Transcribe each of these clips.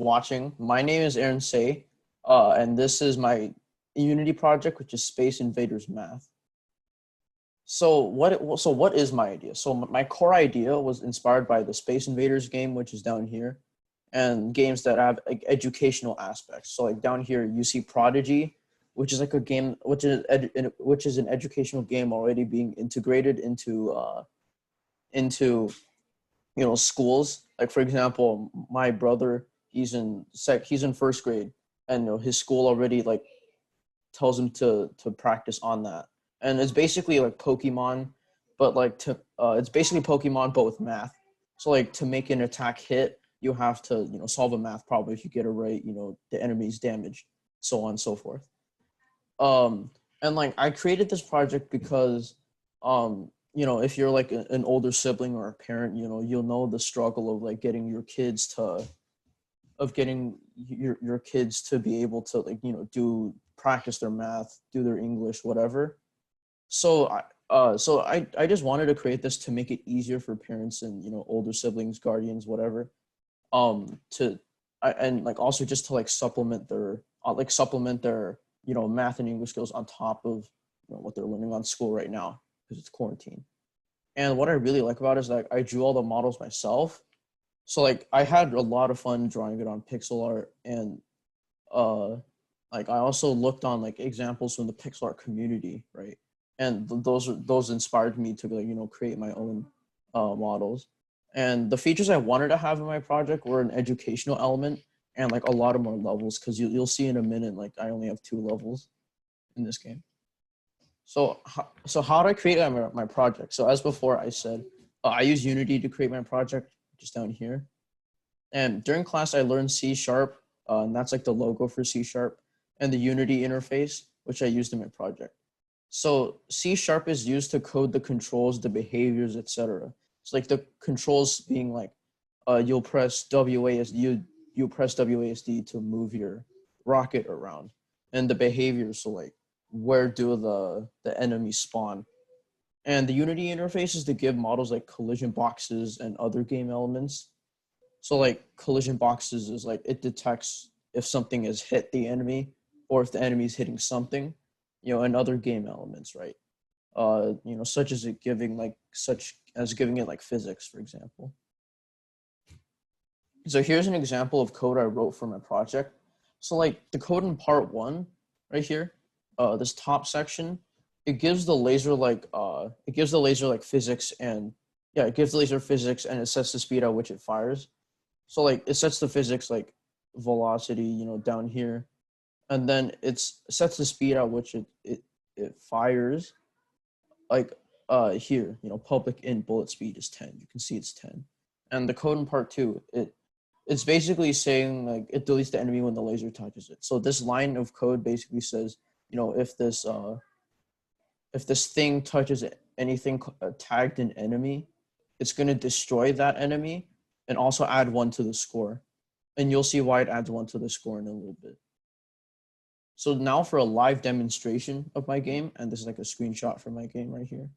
watching. My name is Aaron Say, and this is my Unity project, which is Space Invaders Math. So what is my idea? So my core idea was inspired by the Space Invaders game, which is down here, and games that have like educational aspects. So like down here, you see Prodigy, which is like a game, which is an educational game already being integrated into schools. Like for example, my brother, he's in first grade, and his school already like tells him to practice on that. And it's basically like Pokemon, but like to it's basically Pokemon but with math. So like to make an attack hit, you have to solve a math problem. If you get it right, the enemy's damaged, so on and so forth. And like I created this project because if you're like an older sibling or a parent, you'll know the struggle of like getting your kids to of getting your kids to be able to like do practice their math, do their English, whatever. So I just wanted to create this to make it easier for parents and older siblings, guardians, whatever, to and like also just to like supplement their math and English skills on top of what they're learning on school right now because it's quarantine. And what I really like about it is like I drew all the models myself. So like I had a lot of fun drawing it on pixel art, and uh like I also looked on like examples from the pixel art community, right? And those inspired me to like create my own models. And the features I wanted to have in my project were an educational element and like a lot of more levels, because you'll see in a minute like I only have 2 levels in this game. So how did I create my project? So as before I said, I use Unity to create my project, just down here. And during class, I learned C sharp, and that's like the logo for C sharp, and the Unity interface, which I used in my project. So C sharp is used to code the controls, the behaviors, etc. It's like the controls being like, you'll press you press WASD to move your rocket around, and the behaviors, so like where do the enemies spawn, and the Unity interface is to give models like collision boxes and other game elements. So like collision boxes is like it detects if something has hit the enemy or if the enemy is hitting something, and other game elements, right? Such as giving it like physics, for example. So here's an example of code I wrote for my project. So like the code in part 1 right here, this top section, it gives the laser like physics, and yeah, it gives the laser physics, and it sets the speed at which it fires. So like it sets the physics like velocity, down here, and then it sets the speed at which it fires, like here, public int bullet speed is 10. You can see it's 10. And the code in part 2, it's basically saying like it deletes the enemy when the laser touches it. So this line of code basically says, if this thing touches anything tagged an enemy, it's going to destroy that enemy and also add 1 to the score. And you'll see why it adds 1 to the score in a little bit. So now for a live demonstration of my game, and this is like a screenshot from my game right here.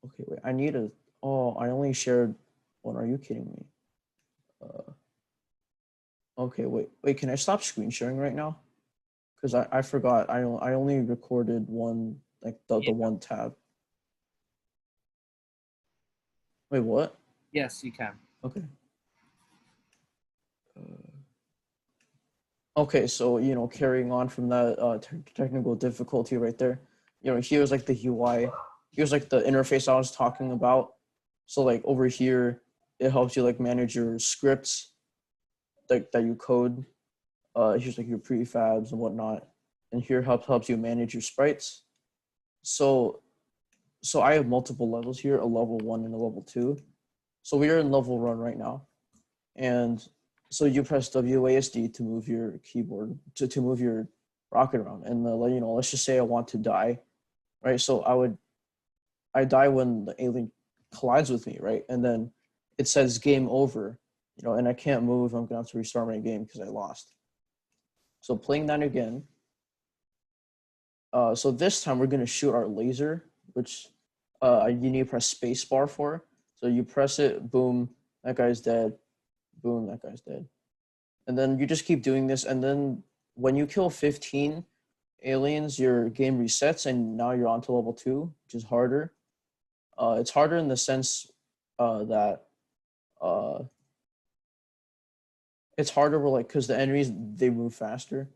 Okay, wait, I only shared one. Are you kidding me? Okay, wait, can I stop screen sharing right now? Because I forgot, I only recorded one, like the one tab. Wait, what? Yes, you can. Okay. Okay, so carrying on from that technical difficulty right there, here's like the UI, here's like the interface I was talking about. So like over here, it helps you like manage your scripts that you code. Here's like your prefabs and whatnot, and here helps you manage your sprites. So I have multiple levels here, a level 1 and a level 2. So we are in level 1 right now, and so you press WASD to move your keyboard to move your rocket around, and let's just say I want to die, right? So I die when the alien collides with me, right? And then it says game over, and I can't move. I'm gonna have to restart my game because I lost. So playing that again. So this time we're gonna shoot our laser, which you need to press space bar for. So you press it, boom, that guy's dead. Boom, that guy's dead. And then you just keep doing this, and then when you kill 15 aliens, your game resets, and now you're on to level 2, which is harder. It's harder in the sense that it's harder where, like, because the enemies, they move faster.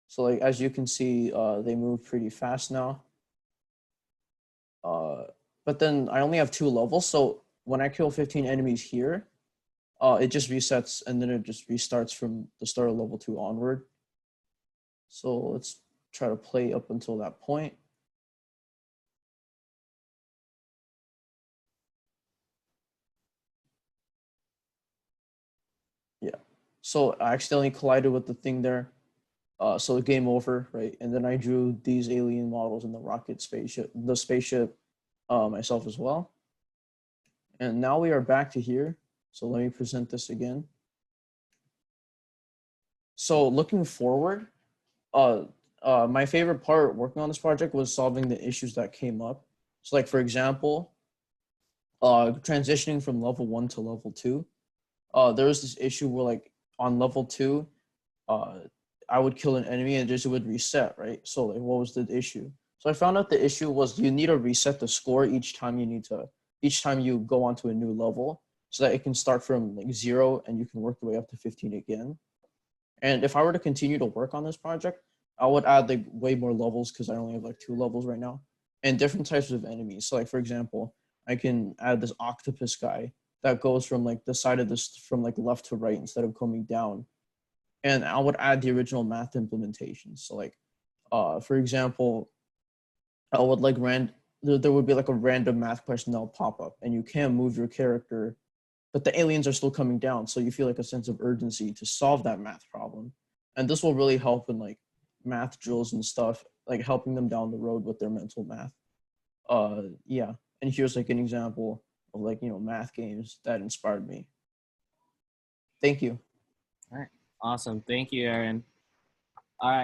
So like as you can see, they move pretty fast now. But then I only have 2 levels, so when I kill 15 enemies here, it just resets and then it just restarts from the start of level 2 onward. So let's try to play up until that point. Yeah. So I accidentally collided with the thing there. So game over, right? And then I drew these alien models in the rocket spaceship, the spaceship myself as well. And now we are back to here. So let me present this again. So looking forward, my favorite part working on this project was solving the issues that came up. So like, for example, transitioning from level 1 to level 2, there was this issue where, like, on level 2, I would kill an enemy and just it would reset, right? So like, what was the issue? So I found out the issue was you need to reset the score each time you go onto a new level, so that it can start from like 0 and you can work your way up to 15 again. And if I were to continue to work on this project, I would add like way more levels because I only have like 2 levels right now, and different types of enemies. So like, for example, I can add this octopus guy that goes from like the side of this from like left to right instead of coming down. And I would add the original math implementations. So like, for example, I would like there would be like a random math question that'll pop up, and you can't move your character, but the aliens are still coming down, so you feel like a sense of urgency to solve that math problem. And this will really help in like math drills and stuff, like helping them down the road with their mental math. Yeah. And here's like an example of, like, math games that inspired me. Thank you. All right. Awesome. Thank you, Aaron.